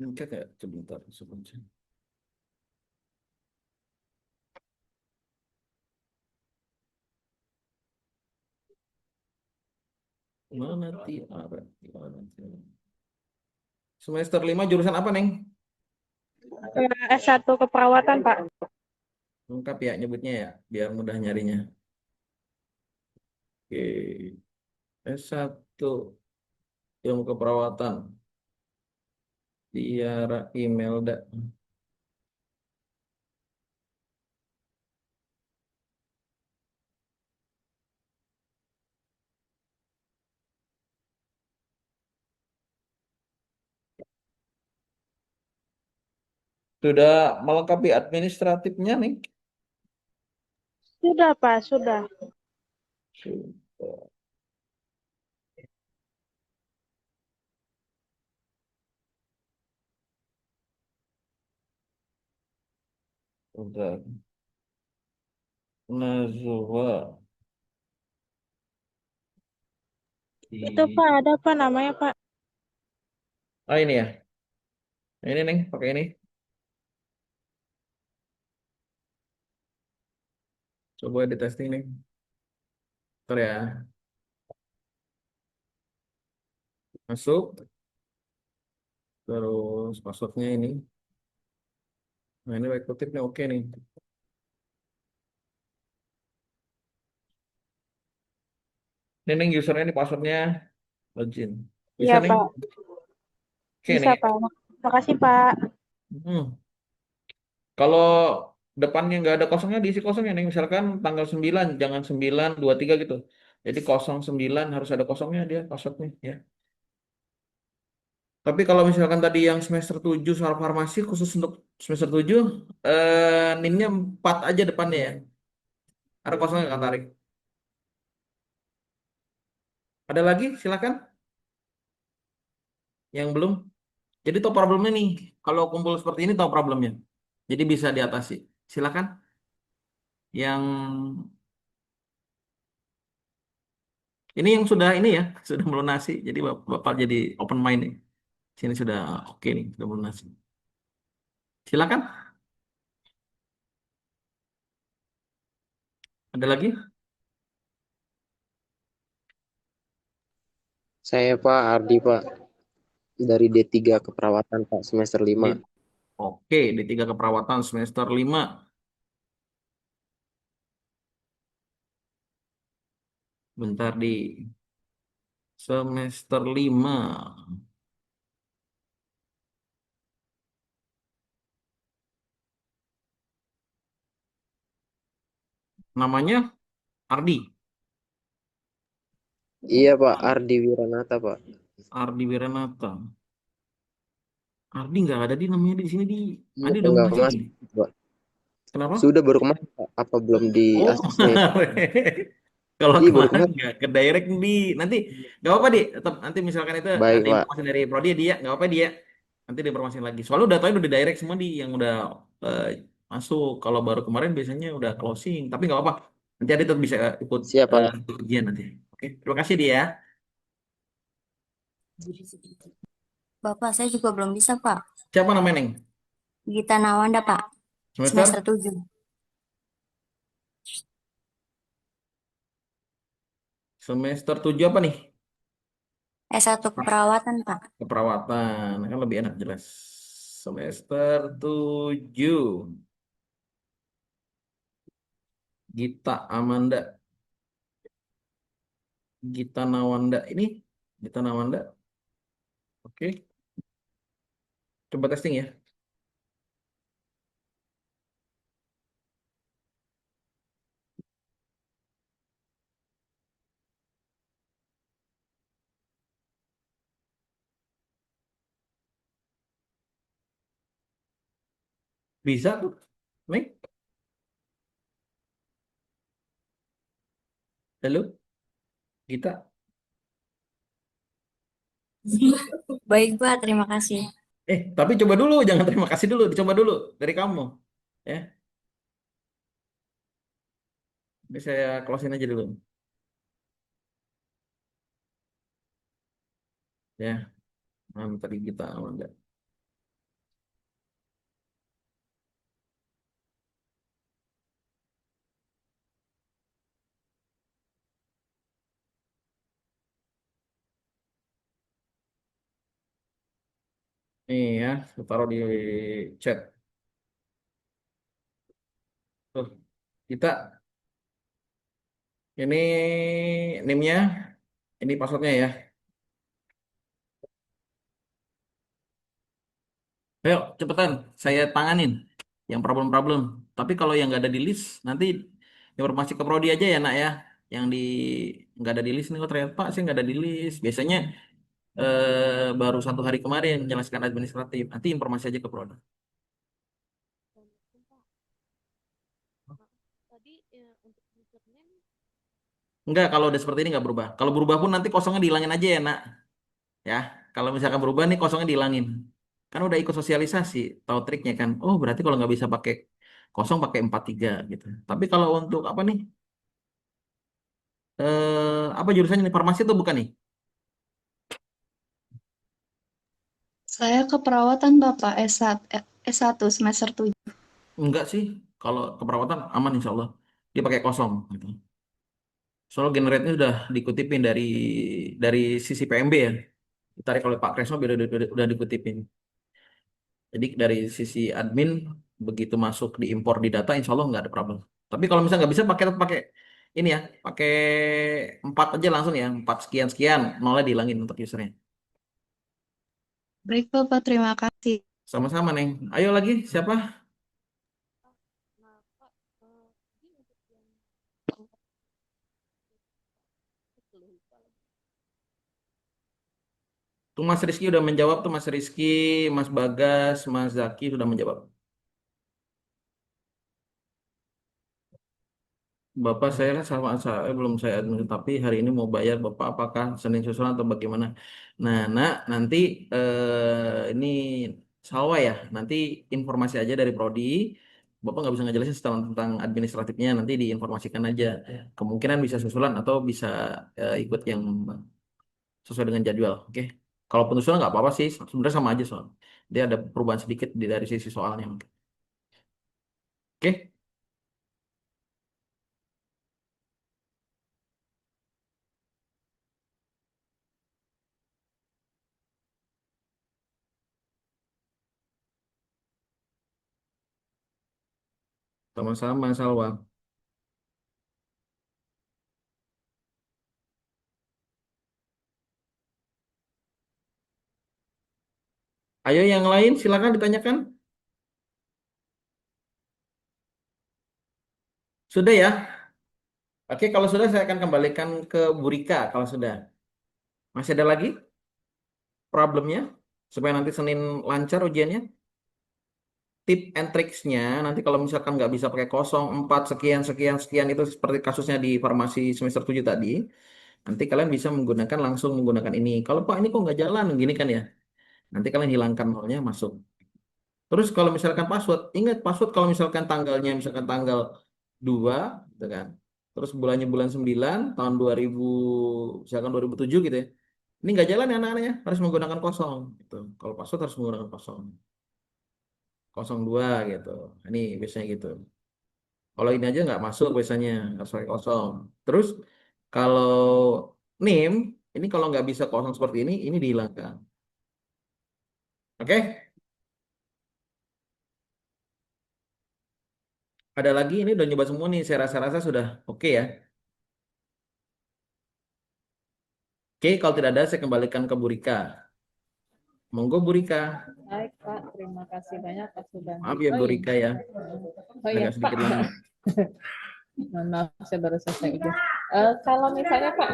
S2: Cek ya, sebentar, sebentar. Mana Tiara? Tiara, Tiara. Semester 5 jurusan apa, Neng?
S13: S1 keperawatan, Pak.
S2: Lengkap ya nyebutnya ya, biar mudah nyarinya. Oke. S1 ilmu keperawatan. Tiara Imelda. Sudah melengkapi administratifnya nih?
S13: Sudah, Pak, sudah.
S2: Sudah. Sudah. Nazwa.
S13: Itu, Pak, ada apa namanya, Pak?
S2: Ah ini ya. Ini Neng, pakai ini. Coba di testing nih. Bentar ya. Masuk. Terus passwordnya ini. Nah ini baik kutipnya oke nih. Ini Neng usernya ini passwordnya login. Bisa
S13: Iya,
S2: nih?
S13: Pak.
S2: Oke
S13: Bisa,
S2: nih.
S13: Pak. Makasih, Pak.
S2: Kalau depannya nggak ada kosongnya diisi kosongnya nih. Misalkan tanggal 9 jangan 923 gitu. Jadi 09 harus ada kosongnya dia passwordnya ya. Tapi kalau misalkan tadi yang semester 7 soal farmasi khusus untuk semester 7 NIM-nya 4 aja depannya ya. Ada kosongnya nggak tarik? Ada lagi? Silakan. Yang belum? Jadi tahu problemnya nih. Kalau kumpul seperti ini tahu problemnya. Jadi bisa diatasi. Silakan. Yang ini yang sudah ini ya, sudah melunasi. Jadi Bapak jadi open mind nih. Sini sudah oke nih, sudah melunasi. Silakan. Ada lagi?
S14: Saya Pak Ardi Pak dari D3 Keperawatan Pak semester 5.
S2: Oke, D3 Keperawatan semester 5. Bentar di semester 5. Namanya Ardi.
S14: Iya Pak, Ardi Wiranata Pak.
S2: Ardi Wiranata. Ardi nggak ada di namanya di sini di.
S14: Iya,
S2: Adi udah
S14: enggak
S2: masuk
S14: Mas,
S2: nih.
S14: Pak.
S2: Kenapa?
S14: Sudah baru kemarin Pak. Apa belum di
S2: Oh,
S14: ACC?
S2: kalau
S14: Iya baru
S2: kemarin
S14: kemarin.
S2: nggak ke direct di nanti nggak apa-apa di tetap nanti misalkan itu
S14: Baik
S2: ada
S14: Pak.
S2: informasi dari Prodi dia nggak apa-apa dia nanti diinformasiin lagi. Soalnya udah tahu udah di direct semua di yang udah eh, masuk. Kalau baru kemarin biasanya udah closing tapi nggak apa-apa. Nanti ada tetap bisa ikut
S14: Siap Pak.
S2: ujian nanti. Oke, terima kasih dia.
S15: Bapak, saya juga belum bisa, Pak.
S2: Siapa namanya Neng?
S15: Gita Nawanda, Pak. Semester
S2: Semester
S15: 7.
S2: semester 7 apa nih?
S15: S1 keperawatan, Pak.
S2: Keperawatan kan lebih enak jelas. Semester 7. Gita Amanda. Gita Nawanda. Ini Gita Nawanda. Oke. Coba testing ya. Bisa tuh. Nih. Halo, Gita.
S15: Baik, Pak. Terima kasih.
S2: Tapi coba dulu, jangan terima kasih dulu, dicoba dulu dari kamu. Ya. Ini saya closing aja dulu. Ya, tadi Gita Amanda. Nih ya, saya taruh di chat. Tuh, kita ini name-nya, ini passwordnya ya. Ayo, cepetan, saya tanganin yang problem-problem. Tapi kalau yang nggak ada di list, nanti informasi ke prodi aja ya, nak ya. Yang di nggak ada di list nih, oh ternyata Pak, saya nggak ada di list. Biasanya baru 1 hari kemarin menjelaskan administratif. Nanti informasi aja ke prodi. Enggak, kalau udah seperti ini nggak berubah. Kalau berubah pun nanti kosongnya dihilangin aja ya, nak. Ya, kalau misalkan berubah nih kosongnya dihilangin. Kan udah ikut sosialisasi, tahu triknya kan. Oh, berarti kalau nggak bisa pakai kosong pakai 43 gitu. Tapi kalau untuk apa nih? Apa jurusannya nih? Farmasi atau bukan nih?
S9: Saya keperawatan Bapak S1 semester 7.
S2: Enggak sih. Kalau keperawatan aman insya Allah. Dia pakai kosong gitu. Soalnya generate-nya udah dikutipin dari sisi PMB ya. Ditarik oleh Pak Kresno udah dikutipin. Jadi dari sisi admin begitu masuk diimpor di data insya Allah nggak ada problem. Tapi kalau misalnya nggak bisa pakai ini ya, pakai 4 aja langsung ya, 4 sekian sekian, nolnya dihilangin untuk usernya.
S9: Baik Bapak, terima kasih.
S2: Sama-sama Neng. Ayo lagi siapa? Tuh Mas Rizky udah menjawab tuh Mas Rizky, Mas Bagas, Mas Zaki sudah menjawab. Bapak saya sama saya belum saya admin, tapi hari ini mau bayar Bapak apakah Senin susulan atau bagaimana? Nah, nanti ini Salwa ya, nanti informasi aja dari Prodi. Bapak nggak bisa ngejelasin tentang administratifnya, nanti diinformasikan aja. Kemungkinan bisa susulan atau bisa ikut yang sesuai dengan jadwal. Oke. Kalau pensusulan nggak apa-apa sih, sebenarnya sama aja soal. Dia ada perubahan sedikit dari sisi soalnya. Oke. Sama-sama, Salwa. Ayo yang lain silakan ditanyakan. Sudah ya? Oke, kalau sudah saya akan kembalikan ke Bu Rika kalau sudah. Masih ada lagi problemnya? Supaya nanti Senin lancar ujiannya? Tip and tricksnya nanti kalau misalkan nggak bisa pakai 04 sekian sekian sekian itu seperti kasusnya di farmasi semester 7 tadi. Nanti kalian bisa menggunakan langsung menggunakan ini. Kalau Pak ini kok nggak jalan gini kan ya? Nanti kalian hilangkan nolnya masuk. Terus kalau misalkan password, ingat password kalau misalkan tanggalnya misalkan tanggal 2 gitu kan. Terus bulannya bulan 9 tahun 2000 misalkan 2007 gitu ya. Ini nggak jalan ya anak-anaknya, harus menggunakan kosong gitu. Kalau password harus menggunakan kosong. 02 gitu. Ini biasanya gitu. Kalau ini aja nggak masuk biasanya, harus pakai kosong. Terus kalau name, ini kalau nggak bisa kosong seperti ini dihilangkan. Oke? Ada lagi, ini udah nyoba semua nih, saya rasa-rasa sudah oke ya. Oke, kalau tidak ada saya kembalikan ke Bu Rika. Monggo Bu Rika.
S1: Baik Pak, terima kasih banyak Pak Subandi.
S2: Maaf ya Bu Rika ya,
S1: Oh iya
S2: agak sedikit
S1: Pak.
S2: lama.
S1: Mohon maaf, saya baru selesai izin. Kalau misalnya Pak,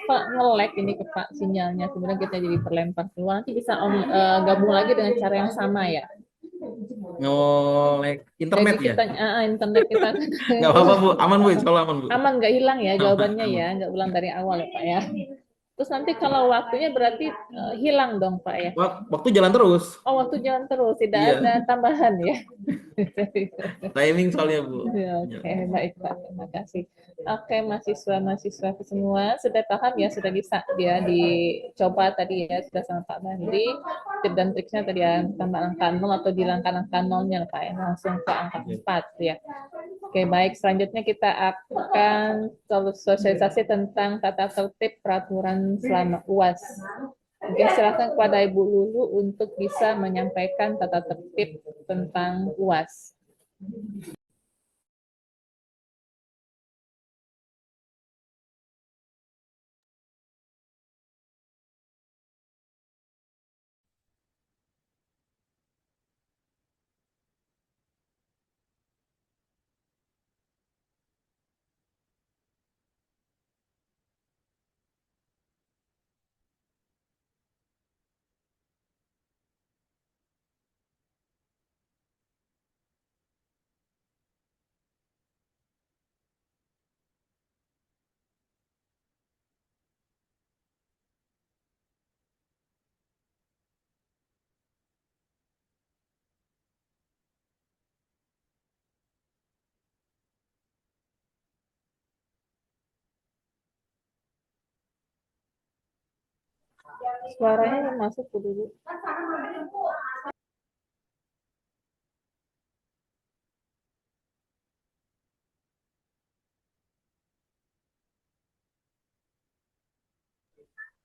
S1: Pak nge-lag ini ke Pak sinyalnya, kemudian kita jadi terlempar keluar, nanti bisa gabung lagi dengan cara yang sama ya.
S2: Nge-lag internet
S1: Jadi
S2: ya?
S1: kita, internet kita
S2: Nggak apa-apa Bu, aman Bu, insya Allah aman Bu.
S1: aman, nggak hilang ya jawabannya
S2: Aman.
S1: ya, nggak ulang dari awal ya Pak ya. Terus nanti kalau waktunya berarti hilang dong Pak ya.
S2: Waktu jalan terus.
S1: Oh, waktu jalan terus, tidak
S2: Iya.
S1: ada tambahan ya.
S2: Timing soalnya Bu.
S1: Ya, oke, baik Pak, terima kasih. Oke, mahasiswa semua sudah paham ya, sudah bisa dia dicoba tadi ya, sudah sama Pak Bandi. Tip dan triknya tadi ya, tambah angka 0 atau dihilangkan angka 0-nya Pak ya, langsung ke angka 4 ya. Oke, baik, selanjutnya kita akan sosialisasi tentang tata tertib peraturan selama UAS. Mungkin silakan kepada Ibu Lulu untuk bisa menyampaikan tata tertib tentang UAS. Suaranya belum masuk dulu.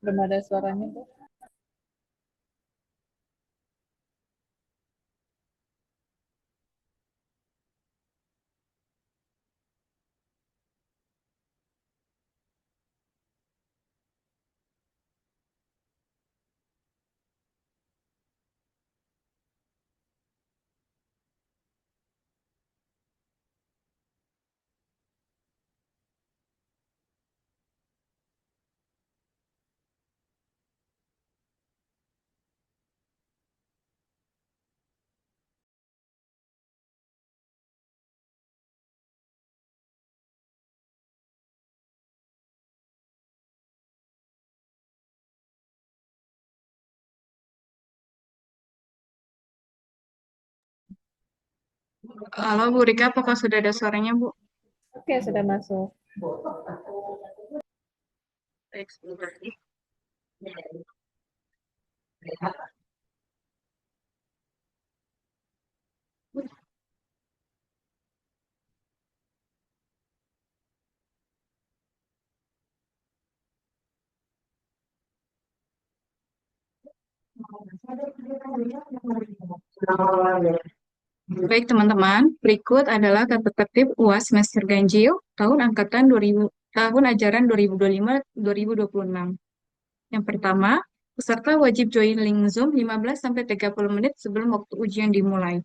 S1: Belum ada suaranya, Bu.
S16: Halo Bu Rika, apakah sudah ada suaranya Bu?
S1: Oke, sudah masuk.
S16: Baik, sebentar. Baik teman-teman, berikut adalah tata tertib UAS semester ganjil tahun angkatan 2000, tahun ajaran 2025-2026. Yang pertama, peserta wajib join link Zoom 15-30 menit sebelum waktu ujian dimulai.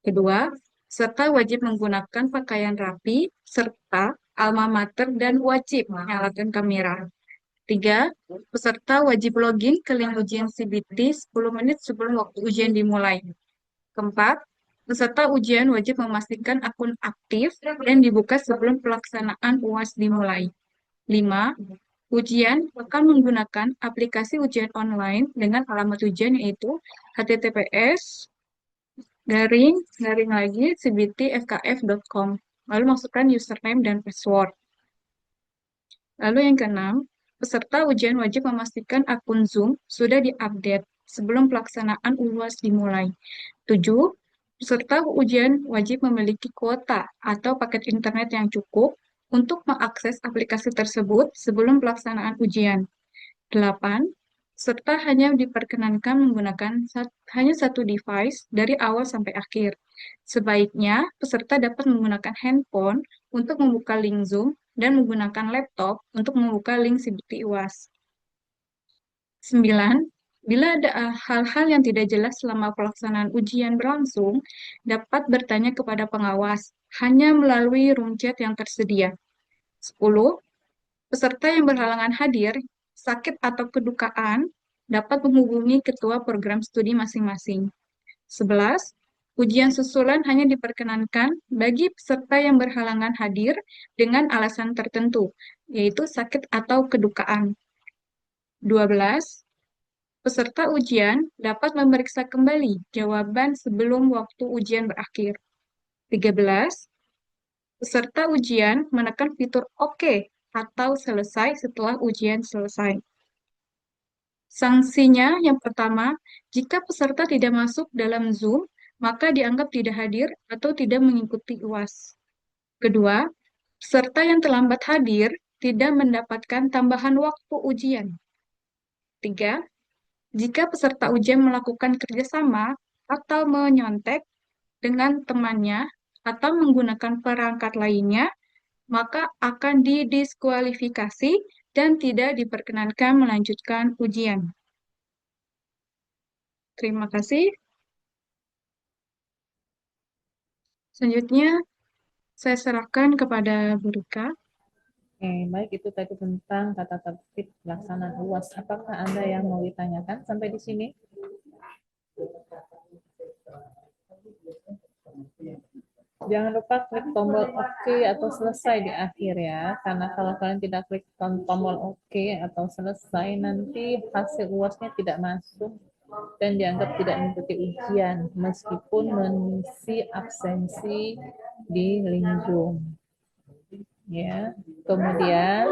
S16: Kedua, peserta wajib menggunakan pakaian rapi serta alma mater dan wajib menyalakan kamera. 3. Peserta wajib login ke link ujian CBT 10 menit sebelum waktu ujian dimulai. Keempat, peserta ujian wajib memastikan akun aktif dan dibuka sebelum pelaksanaan UAS dimulai. 5. Ujian akan menggunakan aplikasi ujian online dengan alamat ujian yaitu https://cbtfkf.com. Lalu masukkan username dan password. Lalu yang keenam, peserta ujian wajib memastikan akun Zoom sudah diupdate sebelum pelaksanaan UAS dimulai. 7. Peserta ujian wajib memiliki kuota atau paket internet yang cukup untuk mengakses aplikasi tersebut sebelum pelaksanaan ujian. 8. Peserta hanya diperkenankan menggunakan hanya satu device dari awal sampai akhir. Sebaiknya peserta dapat menggunakan handphone untuk membuka link Zoom dan menggunakan laptop untuk membuka link Sibuti UAS. 9. Bila ada hal-hal yang tidak jelas selama pelaksanaan ujian berlangsung, dapat bertanya kepada pengawas, hanya melalui room chat yang tersedia. 10. Peserta yang berhalangan hadir, sakit atau kedukaan, dapat menghubungi ketua program studi masing-masing. 11. Ujian susulan hanya diperkenankan bagi peserta yang berhalangan hadir dengan alasan tertentu, yaitu sakit atau kedukaan. 12. Peserta ujian dapat memeriksa kembali jawaban sebelum waktu ujian berakhir. 13. Peserta ujian menekan fitur OK atau selesai setelah ujian selesai. Sanksinya yang pertama, jika peserta tidak masuk dalam Zoom, maka dianggap tidak hadir atau tidak mengikuti UAS. Kedua, peserta yang terlambat hadir tidak mendapatkan tambahan waktu ujian. 3. Jika peserta ujian melakukan kerjasama atau menyontek dengan temannya atau menggunakan perangkat lainnya, maka akan didiskualifikasi dan tidak diperkenankan melanjutkan ujian. Terima kasih. Selanjutnya, saya serahkan kepada Bu Rika.
S1: Oke, baik, itu tadi tentang tata tertib pelaksanaan UAS. Apakah Anda yang mau ditanyakan sampai di sini? Jangan lupa klik tombol OK atau selesai di akhir ya, karena kalau kalian tidak klik tombol OK atau selesai, nanti hasil UAS-nya tidak masuk dan dianggap tidak mengikuti ujian, meskipun mengisi absensi di link Zoom. Ya, kemudian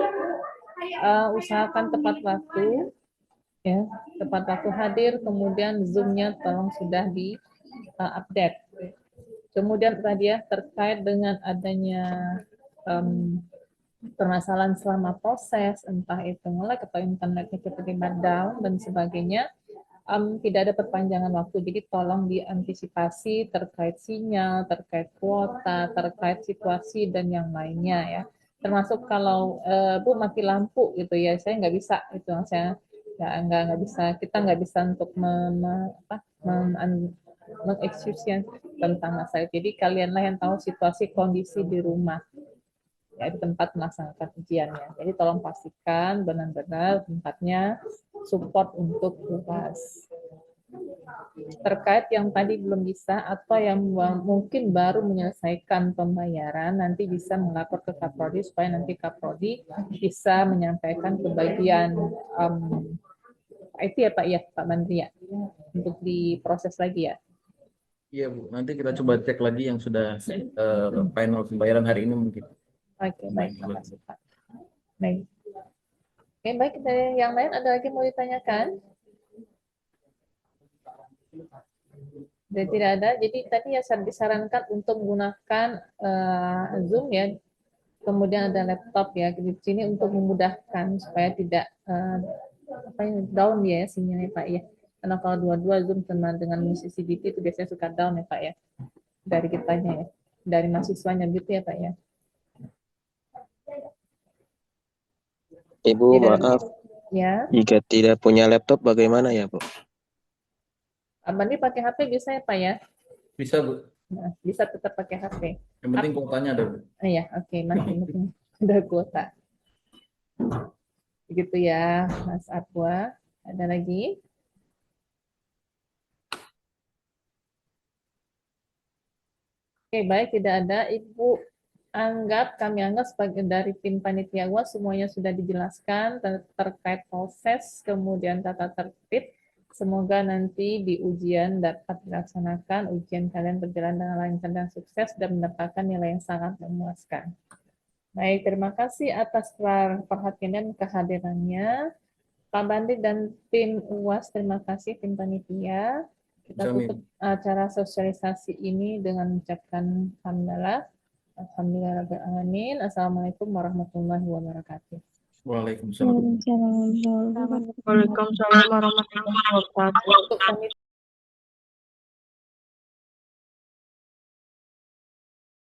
S1: usahakan tepat waktu, ya, tepat waktu hadir, kemudian Zoom-nya tolong sudah di update. Kemudian tadi ya, terkait dengan adanya permasalahan selama proses, entah itu nge-lag atau internetnya tiba-tiba down dan sebagainya, tidak ada perpanjangan waktu, jadi tolong diantisipasi terkait sinyal, terkait kuota, terkait situasi dan yang lainnya ya. Termasuk kalau Bu mati lampu gitu ya, saya nggak bisa itu, saya nggak bisa, kita nggak bisa untuk mengeksekusi tentang masalah. Jadi kalianlah yang tahu situasi kondisi di rumah, ya, di tempat melaksanakan ujiannya. Jadi tolong pastikan benar-benar tempatnya support untuk UAS. Terkait yang tadi belum bisa atau yang mungkin baru menyelesaikan pembayaran, nanti bisa melapor ke Kaprodi supaya nanti Kaprodi bisa menyampaikan ke bagian IT ya Pak ya, Pak Bandri ya, untuk diproses lagi ya.
S2: Iya Bu, nanti kita coba cek lagi yang sudah final pembayaran hari ini mungkin.
S1: Oke, baik, terima kasih Pak. Baik. Oke, baik, dari yang lain ada lagi mau ditanyakan? Dan tidak ada, jadi tadi ya disarankan untuk menggunakan Zoom ya, kemudian ada laptop ya di sini untuk memudahkan supaya tidak down ya sinyalnya Pak ya. Karena kalau dua-dua Zoom sama dengan CCTV itu biasanya suka down ya Pak ya, dari kitanya ya, dari mahasiswanya gitu ya Pak ya.
S14: Ibu, maaf.
S1: Ya.
S14: Jika tidak punya laptop bagaimana ya, Bu?
S1: Abang ini pakai HP bisa ya Pak ya?
S2: Bisa Bu.
S1: Nah, bisa tetap pakai HP.
S2: Yang penting kuotanya ada Bu.
S1: Iya, oke, masih ada kuota. Begitu ya, Mas Aqua. Ada lagi? Oke, baik, tidak ada. Ibu kami anggap sebagai dari tim panitia UAS semuanya sudah dijelaskan terkait proses, kemudian tata tertib. Semoga nanti di ujian dapat dilaksanakan, ujian kalian berjalan dengan lancar dan sukses dan mendapatkan nilai yang sangat memuaskan. Baik, terima kasih atas perhatian dan kehadirannya. Pak Bandri dan tim UAS, terima kasih tim panitia. Kita tutup acara sosialisasi ini dengan mengucapkan alhamdulillah. Alhamdulillah. Assalamualaikum warahmatullahi wabarakatuh.
S2: Waalaikumsalam.
S13: Waalaikumsalam warahmatullahi wabarakatuh.